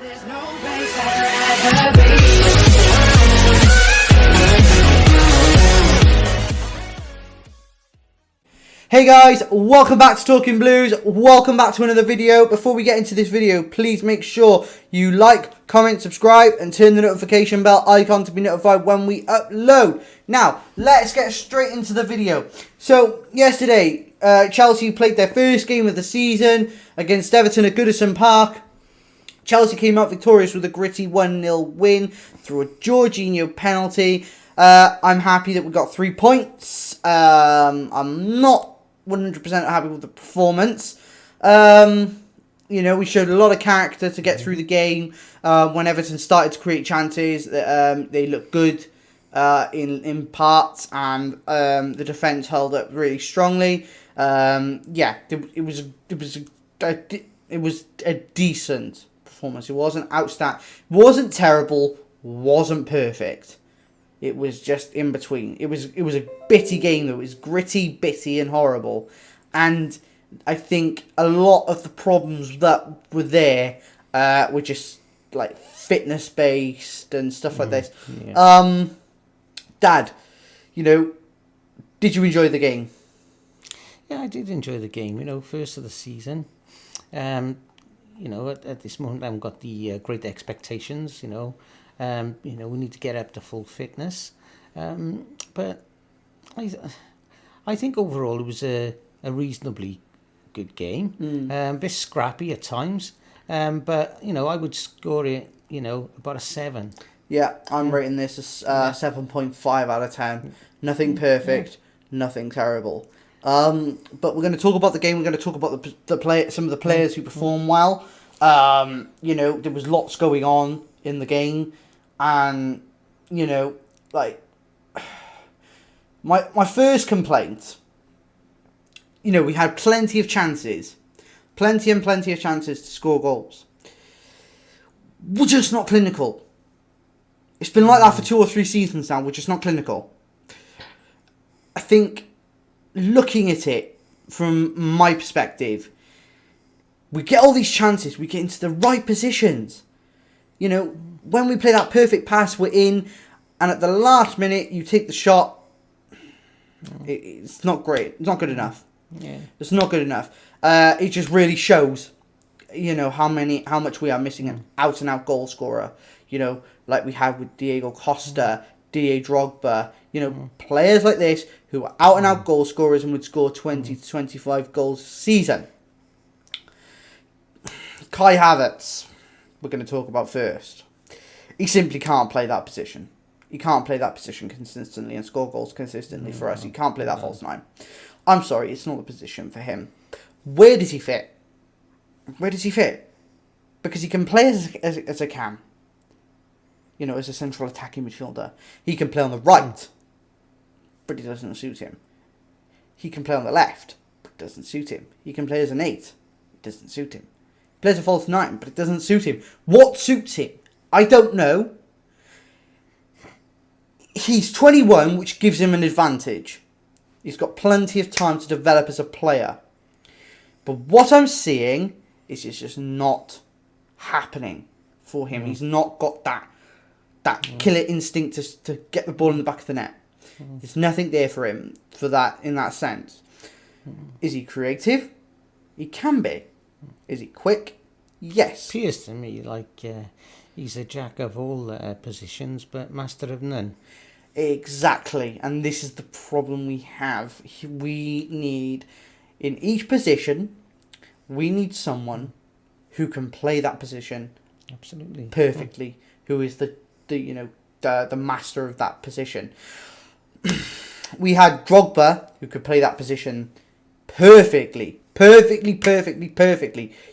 Hey guys, welcome back to Talking Blues, welcome back to another video. Before we get into this video, please make sure you like, comment, subscribe and turn the notification bell icon to be notified when we upload. Now, let's get straight into the video. So, yesterday, Chelsea played their first game of the season against Everton at Goodison Park. Chelsea came out victorious with a gritty 1-0 win through a Jorginho penalty. I'm happy that we got 3 points. I'm not 100% happy with the performance. You know, we showed a lot of character to get through the game. When Everton started to create chances, they looked good in parts, and the defence held up really strongly. Yeah, it was a decent performance. It wasn't outstanding, wasn't terrible, wasn't perfect. It was just in between. It was a bitty game, though. It was gritty, bitty, and horrible. And I think a lot of the problems that were there were just like fitness based and stuff like this. Yeah. Dad, you know, did you enjoy the game? Yeah, I did enjoy the game. You know, first of the season. You know, at this moment, I haven't got the great expectations. You know, we need to get up to full fitness. But I think overall it was a reasonably good game. A bit scrappy at times. But, you know, I would score it, you know, about a 7. Yeah, I'm rating this as 7.5 out of 10. Nothing perfect, nothing terrible. But we're going to talk about the game. We're going to talk about some of the players who performed well. You know, there was lots going on in the game. And, you know, like, my first complaint, you know, we had plenty of chances. Plenty of chances to score goals. We're just not clinical. It's been like that for 2 or 3 seasons now. We're just not clinical. I think, looking at it from my perspective, we get all these chances. We get into the right positions. You know, when we play that perfect pass, we're in. And at the last minute, you take the shot. It's not great. It's not good enough. Yeah. It's not good enough. It just really shows, you know, how much we are missing an out-and-out goal scorer. You know, like we have with Diego Costa, Didier Drogba. You know, players like this who are out-and-out goal scorers and would score 20 to 25 goals a season. Kai Havertz, we're going to talk about first. He simply can't play that position. He can't play that position consistently and score goals consistently for us. He can't play that false 9. I'm sorry, it's not the position for him. Where does he fit? Where does he fit? Because he can play as a cam. You know, as a central attacking midfielder. He can play on the right, but it doesn't suit him. He can play on the left, but it doesn't suit him. He can play as an 8. It doesn't suit him. He plays a false 9, but it doesn't suit him. What suits him? I don't know. He's 21, which gives him an advantage. He's got plenty of time to develop as a player. But what I'm seeing is it's just not happening for him. He's not got that killer instinct to get the ball in the back of the net. There's nothing there for him for that in that sense. Is he creative? He can be. Is he quick? Yes. Appears to me like he's a jack of all positions, but master of none. Exactly, and this is the problem we have. We need, in each position, we need someone who can play that position absolutely perfectly. Who is the master of that position. We had Drogba, who could play that position perfectly.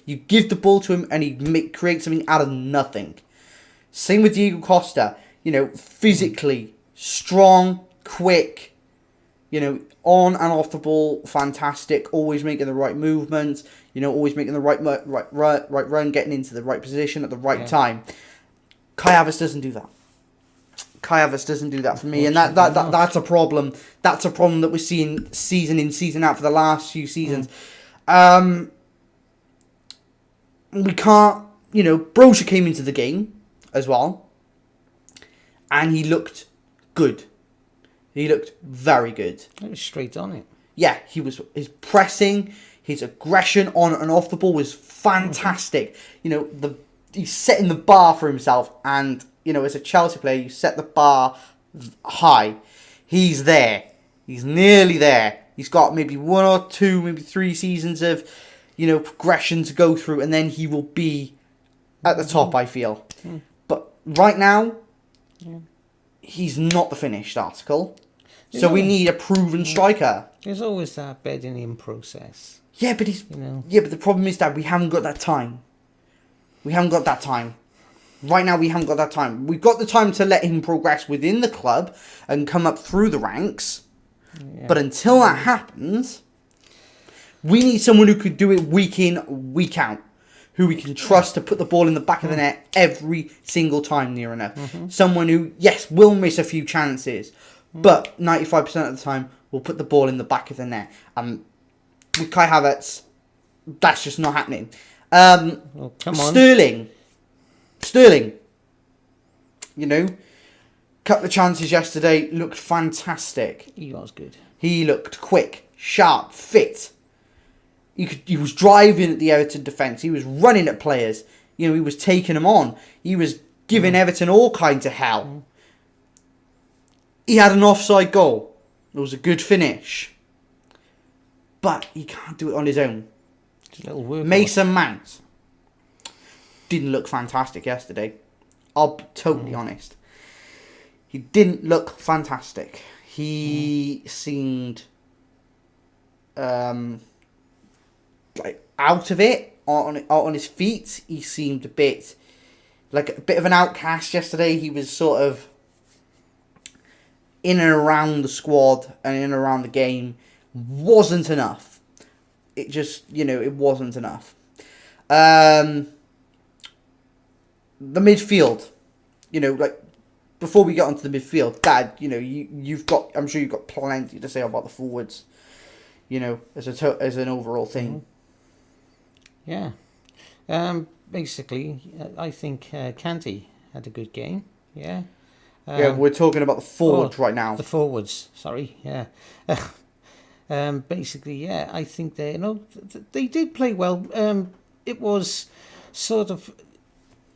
You give the ball to him and he creates something out of nothing. Same with Diego Costa. You know, physically strong, quick, you know, on and off the ball, fantastic, always making the right movements, you know, always making the right run, getting into the right position at the right time. Kai Havertz doesn't do that. Kai Havertz doesn't do that for me, and that's a problem. That's a problem that we're seeing season in, season out for the last few seasons. We can't Brocha came into the game as well, and he looked good. He looked very good. It was straight on it. Yeah, his pressing, his aggression on and off the ball was fantastic. He's setting the bar for himself, and as a Chelsea player, you set the bar high. He's there. He's nearly there. He's got maybe 1 or 2, maybe 3 seasons of, progression to go through, and then he will be at the top, I feel. But right now, he's not the finished article. So we need a proven striker. There's always that bedding in process. Yeah, but but the problem is that we haven't got that time. We haven't got that time. Right now, we haven't got that time. We've got the time to let him progress within the club and come up through the ranks. Yeah. But until that happens, we need someone who could do it week in, week out. Who we can trust to put the ball in the back of the net every single time near enough. Someone who, yes, will miss a few chances, but 95% of the time will put the ball in the back of the net. With Kai Havertz, that's just not happening. Come on. Sterling. Couple of chances yesterday, looked fantastic. He was good. He looked quick, sharp, fit. He was driving at the Everton defence. He was running at players. He was taking them on. He was giving Everton all kinds of hell. He had an offside goal. It was a good finish. But he can't do it on his own. Mason Mount didn't look fantastic yesterday. I'll be totally honest. He didn't look fantastic. He seemed like out of it on his feet. He seemed a bit of an outcast yesterday. He was sort of in and around the squad and in and around the game. Wasn't enough. It just, it wasn't enough. The midfield, before we get onto the midfield, Dad, I'm sure you've got plenty to say about the forwards, as an overall thing. Yeah. Basically, I think Kanté had a good game. Yeah. We're talking about the forwards right now. The forwards, sorry. Yeah. Basically, yeah, I think they did play well. It was sort of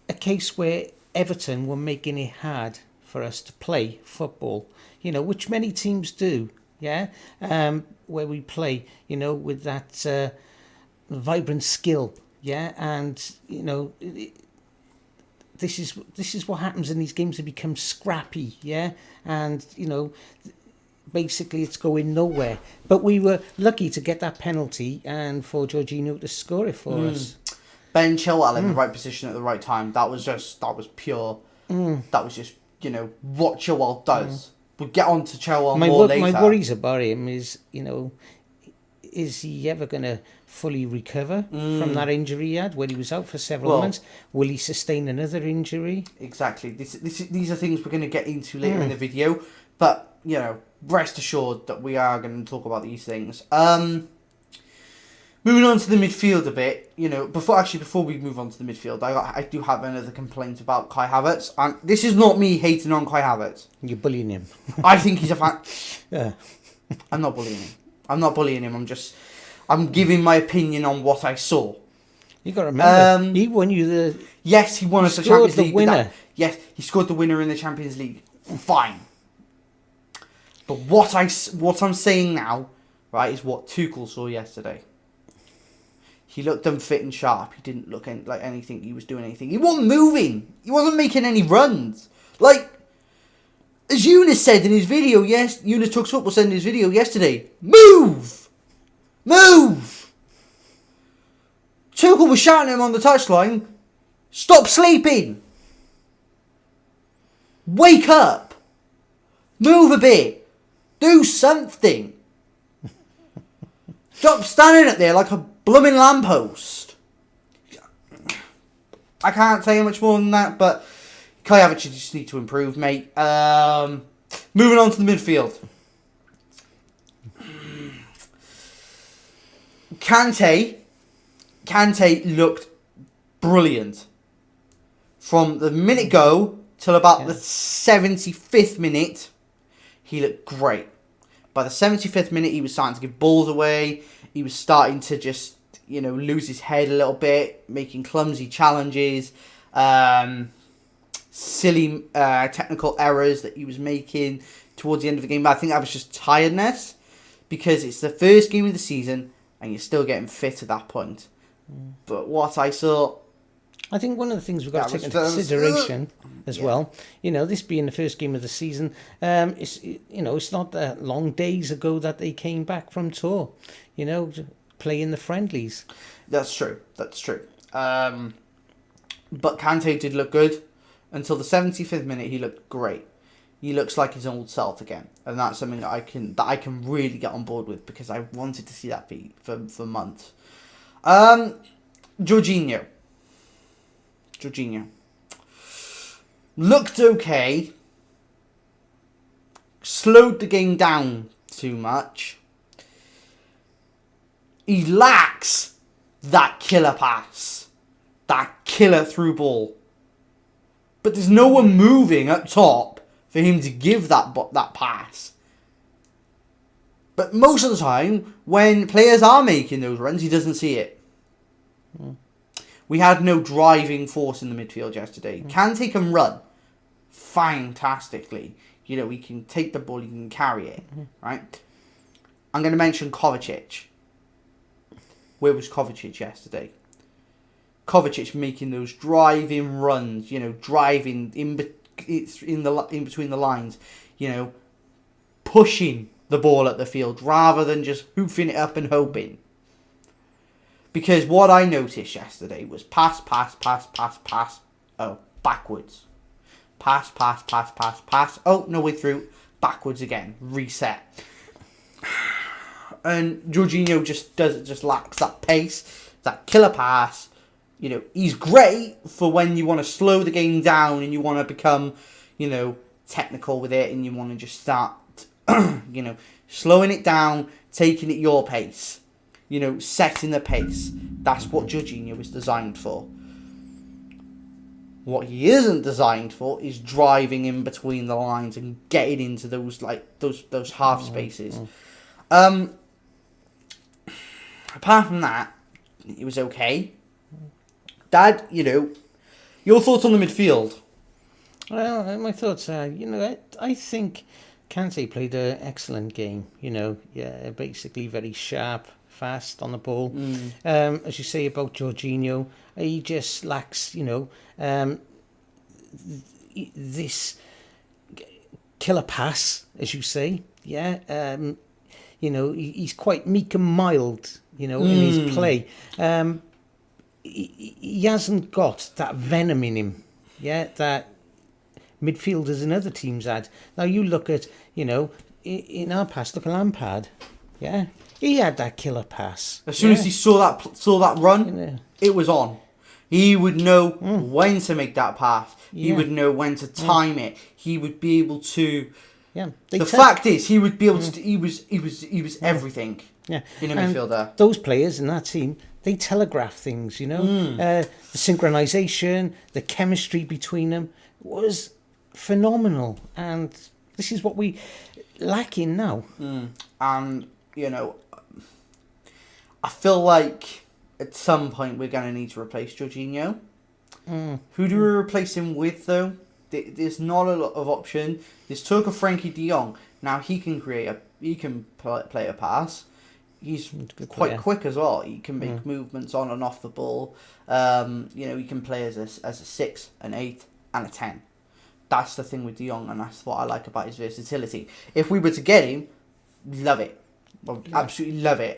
a case where Everton were making it hard for us to play football, which many teams do, yeah, where we play, with that vibrant skill, yeah, and, this is what happens in these games. They become scrappy, yeah, and, basically it's going nowhere. But we were lucky to get that penalty and for Jorginho to score it for us. Ben Chilwell in the right position at the right time. That was pure. That was just, what Chilwell does. We'll get on to Chilwell more later. My worries about him is, is he ever going to fully recover from that injury he had when he was out for several months? Will he sustain another injury? Exactly. These are things we're going to get into later in the video. But, rest assured that we are going to talk about these things. Moving on to the midfield a bit, before we move on to the midfield, I do have another complaint about Kai Havertz, and this is not me hating on Kai Havertz. You're bullying him. I think he's a fan. Yeah. I'm not bullying him. I'm giving my opinion on what I saw. You got to remember, he won you the. Yes, he won us the Champions League. Winner. Yes, he scored the winner in the Champions League. Fine. But what I'm saying now, right, is what Tuchel saw yesterday. He looked unfit and sharp. He didn't look like anything. He was doing anything. He wasn't moving. He wasn't making any runs. As Eunice said in his video, Eunice Talks Football said in his video yesterday, move! Move! Tuchel was shouting at him on the touchline, stop sleeping! Wake up! Move a bit! Do something! Stop standing up there like a blooming lamppost. I can't say much more than that, but Kai Havertz, you just need to improve, mate. Moving on to the midfield. Kante looked brilliant. From the minute go till about the 75th minute, he looked great. By the 75th minute, he was starting to give balls away. He was starting to just, lose his head a little bit, making clumsy challenges, silly technical errors that he was making towards the end of the game. But I think that was just tiredness, because it's the first game of the season and you're still getting fit at that point. But what I saw... I think one of the things we've got to take into consideration as well, this being the first game of the season, it's not that long days ago that they came back from tour, playing the friendlies. That's true. But Kante did look good. Until the 75th minute, he looked great. He looks like his old self again. And that's something that I can really get on board with, because I wanted to see that be for months. Jorginho looked okay. Slowed the game down too much. He lacks that killer pass. That killer through ball. But there's no one moving up top for him to give that pass. But most of the time, when players are making those runs, he doesn't see it. We had no driving force in the midfield yesterday. Kante can run fantastically. He can take the ball, he can carry it. Right? I'm going to mention Kovacic. Where was Kovacic yesterday? Kovacic making those driving runs, driving in between the lines, pushing the ball at the field rather than just hoofing it up and hoping. Because what I noticed yesterday was pass. Oh, backwards. Pass. Oh, no way through. Backwards again. Reset. And Jorginho just lacks that pace, that killer pass. He's great for when you want to slow the game down and you want to become, technical with it, and you want to just start, slowing it down, taking it your pace. Setting the pace. That's what Jorginho is designed for. What he isn't designed for is driving in between the lines and getting into those half spaces. Apart from that, it was okay. Dad, your thoughts on the midfield? Well, my thoughts are, I think Kante played an excellent game. Basically very sharp, fast on the ball. As you say about Jorginho, he just lacks, this killer pass, as you say. Yeah. He's quite meek and mild, in his play. He hasn't got that venom in him, that midfielders and other teams had. Now you look at, in our past, look at Lampard, he had that killer pass. As soon as he saw that run, it was on. He would know when to make that pass. He would know when to time it. He would be able to. Yeah. The fact is, he would be able to. He was everything. Yeah. In a midfielder. Those players in that team, they telegraph things. The synchronization, the chemistry between them was phenomenal, and this is what we lacking now. And I feel like at some point we're going to need to replace Jorginho. Who do we replace him with, though? There's not a lot of option. There's talk of Frankie de Jong. Now he can play a pass. He's quite quick as well. He can make movements on and off the ball. He can play as a 6, an 8, and a 10. That's the thing with de Jong, and that's what I like about his versatility. If we were to get him, love it. Absolutely love it.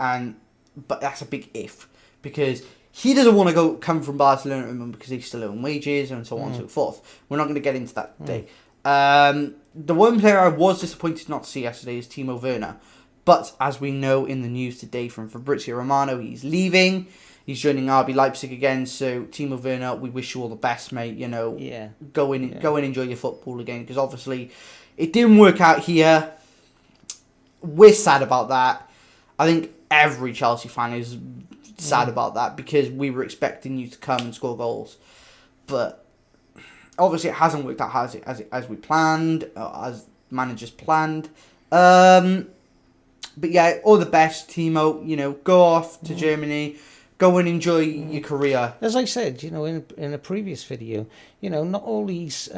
But that's a big if, because he doesn't want to come from Barcelona at the moment because he's still owing wages and so on and so forth. We're not going to get into that today. The one player I was disappointed not to see yesterday is Timo Werner. But as we know in the news today from Fabrizio Romano, he's leaving. He's joining RB Leipzig again. So Timo Werner, we wish you all the best, mate. Go in and enjoy your football again, because obviously it didn't work out here. We're sad about that. I think every Chelsea fan is sad about that, because we were expecting you to come and score goals. But Obviously, it hasn't worked out as we planned, as managers planned. But yeah, all the best, Timo. You know, go off to Germany, go and enjoy your career. As I said, you know, in a previous video, you know, not all these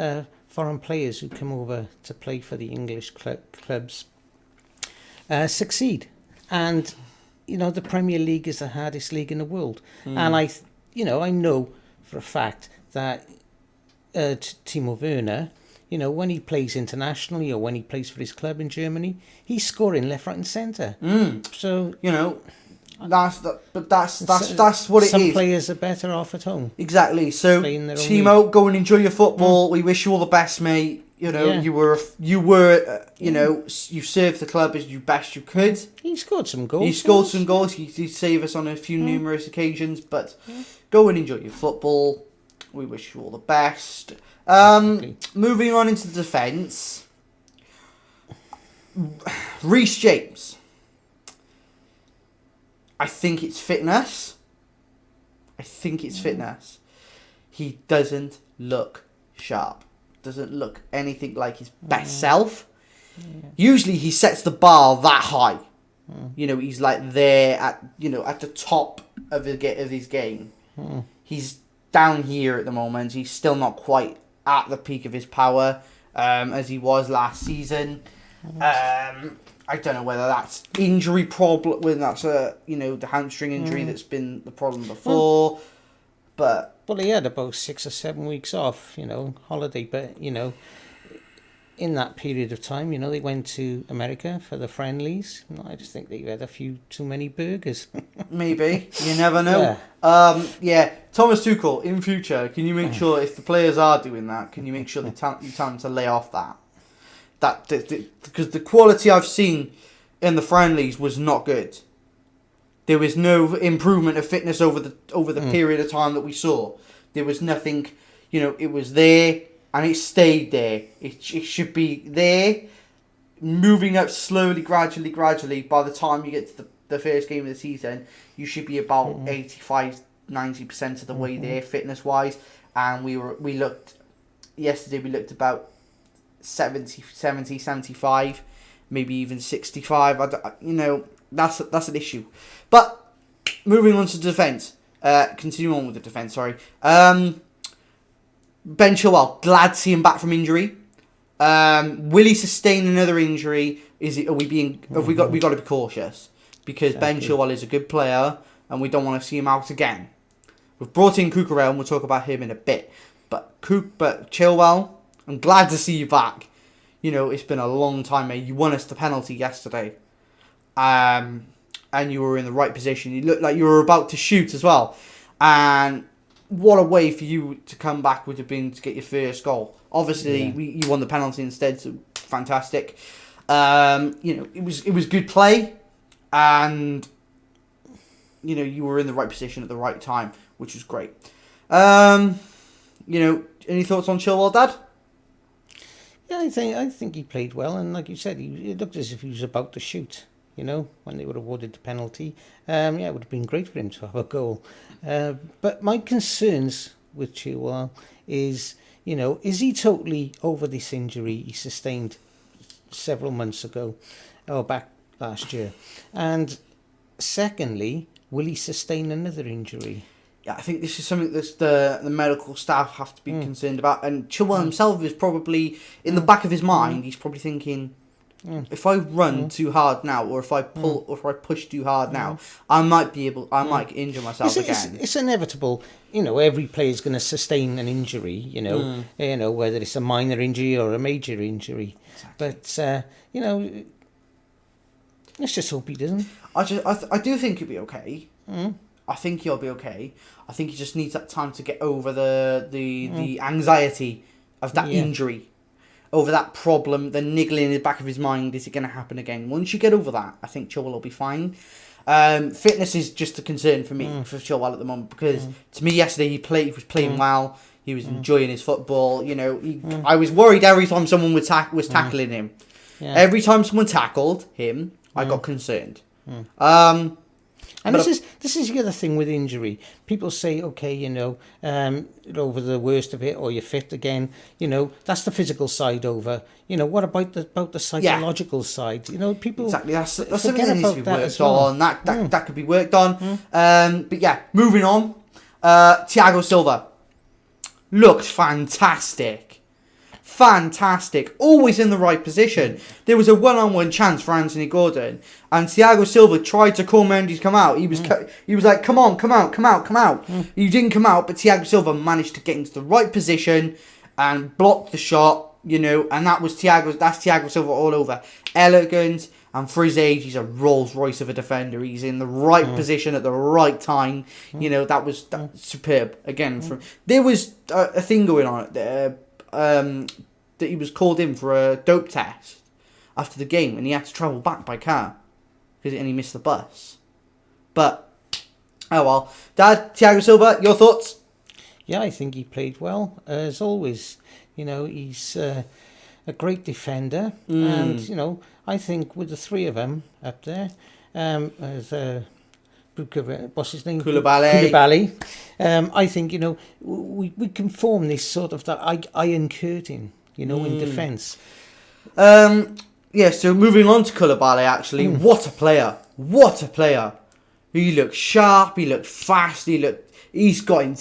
foreign players who come over to play for the English clubs succeed. And, you know, the Premier League is the hardest league in the world. And I know for a fact that Timo Werner, you know, when he plays internationally or when he plays for his club in Germany, he's scoring left, right and centre. So, you know, that's what it is. Some players are better off at home. Exactly. So, Timo, go and enjoy your football. We wish you all the best, mate. You know, you were, you know, you served the club as best you could. He scored some goals. He scored some goals. He did save us on a few numerous occasions. But go and enjoy your football. We wish you all the best. Moving on into the defence. Reece James. I think it's fitness. He doesn't look sharp. Doesn't look anything like his best self. Usually he sets the bar that high. You know, he's like there at the top of his game. He's down here at the moment. He's still not quite at the peak of his power as he was last season. I don't know whether that's injury problem, whether that's the hamstring injury that's been the problem before. But he had about 6 or 7 weeks off, you know, holiday. But you know, in that period of time, you know, they went to America for the friendlies. I just think they had a few too many burgers. Maybe, you never know. Thomas Tuchel, in future, can you make sure if the players are doing that, can you make sure you tell them to lay off that? Because the quality I've seen in the friendlies was not good. There was no improvement of fitness over the period of time that we saw. There was nothing, you know, it was there and it stayed there. It should be there, moving up slowly, gradually. By the time you get to the first game of the season, you should be about 85-90% of the way there, fitness-wise. And we looked about 70, 75, maybe even 65. That's an issue. But moving on to defence. Continue on with the defence, sorry. Ben Chilwell, glad to see him back from injury. Will he sustain another injury? Have we got to be cautious? Because Ben Chilwell is a good player and we don't want to see him out again. We've brought in Cucurella and we'll talk about him in a bit. But Chilwell, I'm glad to see you back. You know, it's been a long time, mate. You won us the penalty yesterday. And you were in the right position. You looked like you were about to shoot as well. And what a way for you to come back would have been to get your first goal. Obviously, you won the penalty instead, so fantastic. It was good play. And, you know, you were in the right position at the right time, which was great. Any thoughts on Chilwell, Dad? Yeah, I think he played well, and like you said, it looked as if he was about to shoot. You know, when they were awarded the penalty, it would have been great for him to have a goal. But my concerns with Chilwell is, you know, is he totally over this injury he sustained several months ago, or back last year? And secondly, will he sustain another injury? Yeah, I think this is something that the medical staff have to be concerned about. And Chilwell himself is probably, in the back of his mind, he's probably thinking, if I run too hard now, or if I pull, or if I push too hard now, I might injure myself again. It's inevitable. You know, every player is going to sustain an injury. You know, whether it's a minor injury or a major injury. Exactly. But let's just hope he doesn't. I do think he'll be okay. I think he'll be okay. I think he just needs that time to get over the anxiety of that injury, over that problem, the niggling in the back of his mind. Is it going to happen again? Once you get over that, I think Chilwell will be fine. Fitness is just a concern for me for Chilwell at the moment, because to me yesterday he was playing well. He was enjoying his football. You know, I was worried every time someone was tackling him. Yeah. Every time someone tackled him, I got concerned. And But this is the other thing with injury. People say, okay, over the worst of it, or you're fit again. That's the physical side over. What about the yeah, psychological side? People exactly. That's something forget that needs to about be that worked as well. on. That could be worked on. But yeah, moving on. Thiago Silva looked fantastic. Fantastic. Always in the right position. There was a one-on-one chance for Anthony Gordon, and Thiago Silva tried to call Mendy to come out. He was like, come on, come out, come out, come out. He didn't come out, but Thiago Silva managed to get into the right position and block the shot, and that's Thiago Silva all over. Elegant, and for his age, he's a Rolls Royce of a defender. He's in the right position at the right time. That was superb. Again, there was a thing going on there, that he was called in for a dope test after the game, and he had to travel back by car and he missed the bus. But oh well. Dad, Thiago Silva, your thoughts? Yeah, I think he played well as always. He's a great defender, and I think with the three of them up there, as what's his name? Koulibaly. I think we can form this sort of that iron curtain, in defence. Yeah. So moving on to Koulibaly, actually, what a player! What a player! He looked sharp. He looked fast. He's got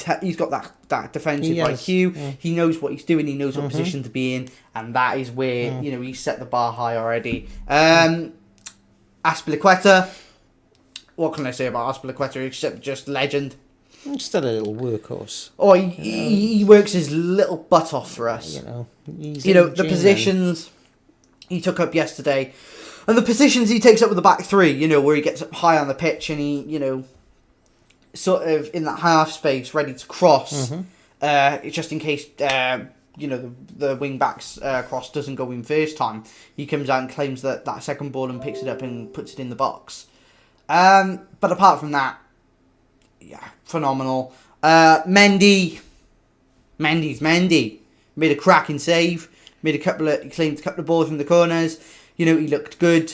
that defensive IQ. Yeah. He knows what he's doing. He knows what position to be in, and that is where he set the bar high already. Aspilicueta. What can I say about Aspilicueta except just legend? Still a little workhorse. Oh, he works his little butt off for us. The positions he took up yesterday, and the positions he takes up with the back three. Where he gets up high on the pitch and he, sort of in that half space, ready to cross. Just in case, the wing back's cross doesn't go in first time. He comes out and claims that second ball and picks it up and puts it in the box. But apart from that, yeah, phenomenal. Mendy's Mendy. Made a cracking save. He claimed a couple of balls from the corners. He looked good.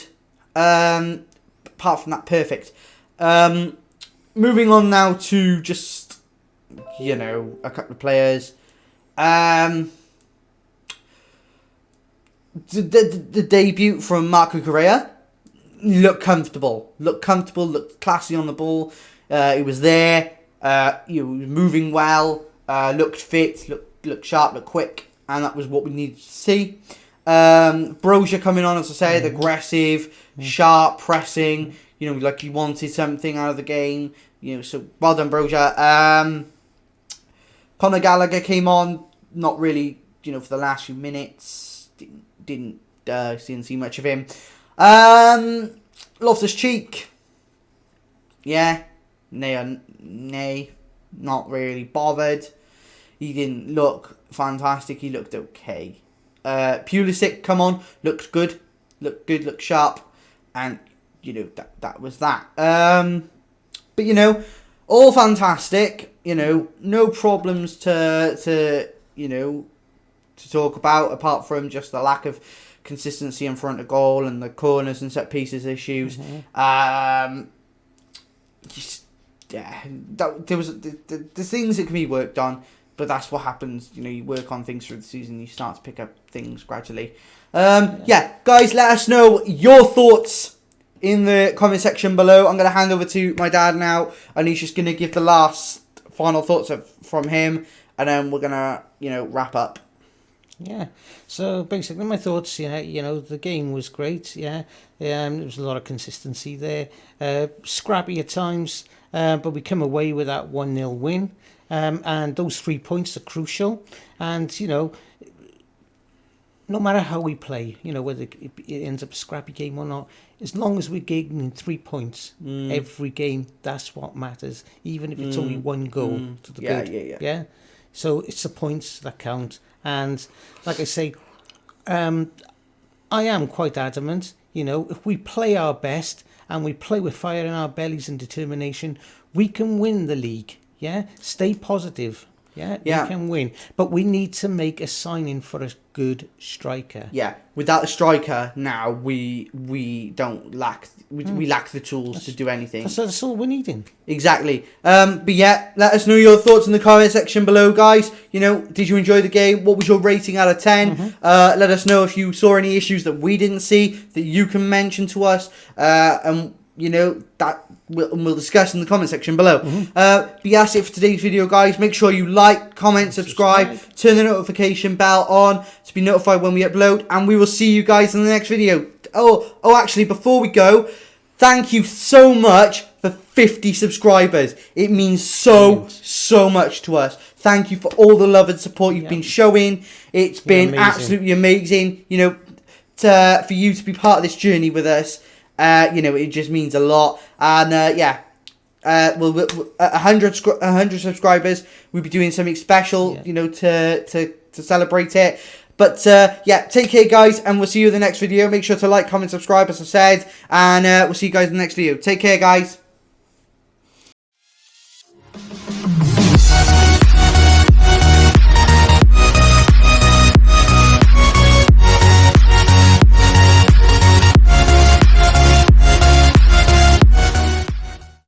Apart from that, perfect. Moving on now to just, a couple of players. The debut from Marco Correa. Looked comfortable, looked classy on the ball. He was there. He was moving well. Looked fit. Looked sharp. Looked quick, and that was what we needed to see. Brozier coming on, as I said, aggressive, sharp, pressing. Like he wanted something out of the game. So well done, Brozier. Conor Gallagher came on, not really. For the last few minutes, didn't see much of him. Loftus-Cheek. Yeah. Nay. Not really bothered. He didn't look fantastic. He looked okay. Pulisic, come on. Looked good. Looked sharp. And, that was that. But, all fantastic. No problems to talk about, apart from just the lack of consistency in front of goal and the corners and set pieces issues. There was the things that can be worked on, but that's what happens. You work on things through the season, you start to pick up things gradually. Guys, let us know your thoughts in the comment section below. I'm going to hand over to my dad now, and he's just going to give the last final thoughts from him, and then we're going to wrap up. Yeah, so basically my thoughts, the game was great, there was a lot of consistency there, scrappy at times, but we come away with that 1-0 win, and those 3 points are crucial, and, no matter how we play, whether it ends up a scrappy game or not, as long as we're gaining 3 points every game, that's what matters, even if it's only one goal to the good. Yeah. So it's the points that count. And like I say, I am quite adamant, if we play our best and we play with fire in our bellies and determination, we can win the league. Yeah, stay positive. Yeah, Yeah. we can win. But we need to make a signing for a good striker. Yeah, without a striker now, we don't lack we lack the tools to do anything. That's all we're needing. Exactly. But yeah, let us know your thoughts in the comment section below, guys. You know, did you enjoy the game? What was your rating out of 10? Let us know if you saw any issues that we didn't see that you can mention to us. And you know that we'll discuss in the comment section below. But yeah, that's it for today's video, guys. Make sure you like, comment, subscribe, turn the notification bell on to be notified when we upload, and we will see you guys in the next video. Oh, actually, before we go, thank you so much for 50 subscribers. It means so much to us. Thank you for all the love and support you've been showing. It's been absolutely amazing. You know, for you to be part of this journey with us. You know, it just means a lot. And yeah, we'll 100 subscribers. We'll be doing something special, you know, to celebrate it. But yeah, take care, guys, and we'll see you in the next video. Make sure to like, comment, subscribe, as I said, and we'll see you guys in the next video. Take care, guys.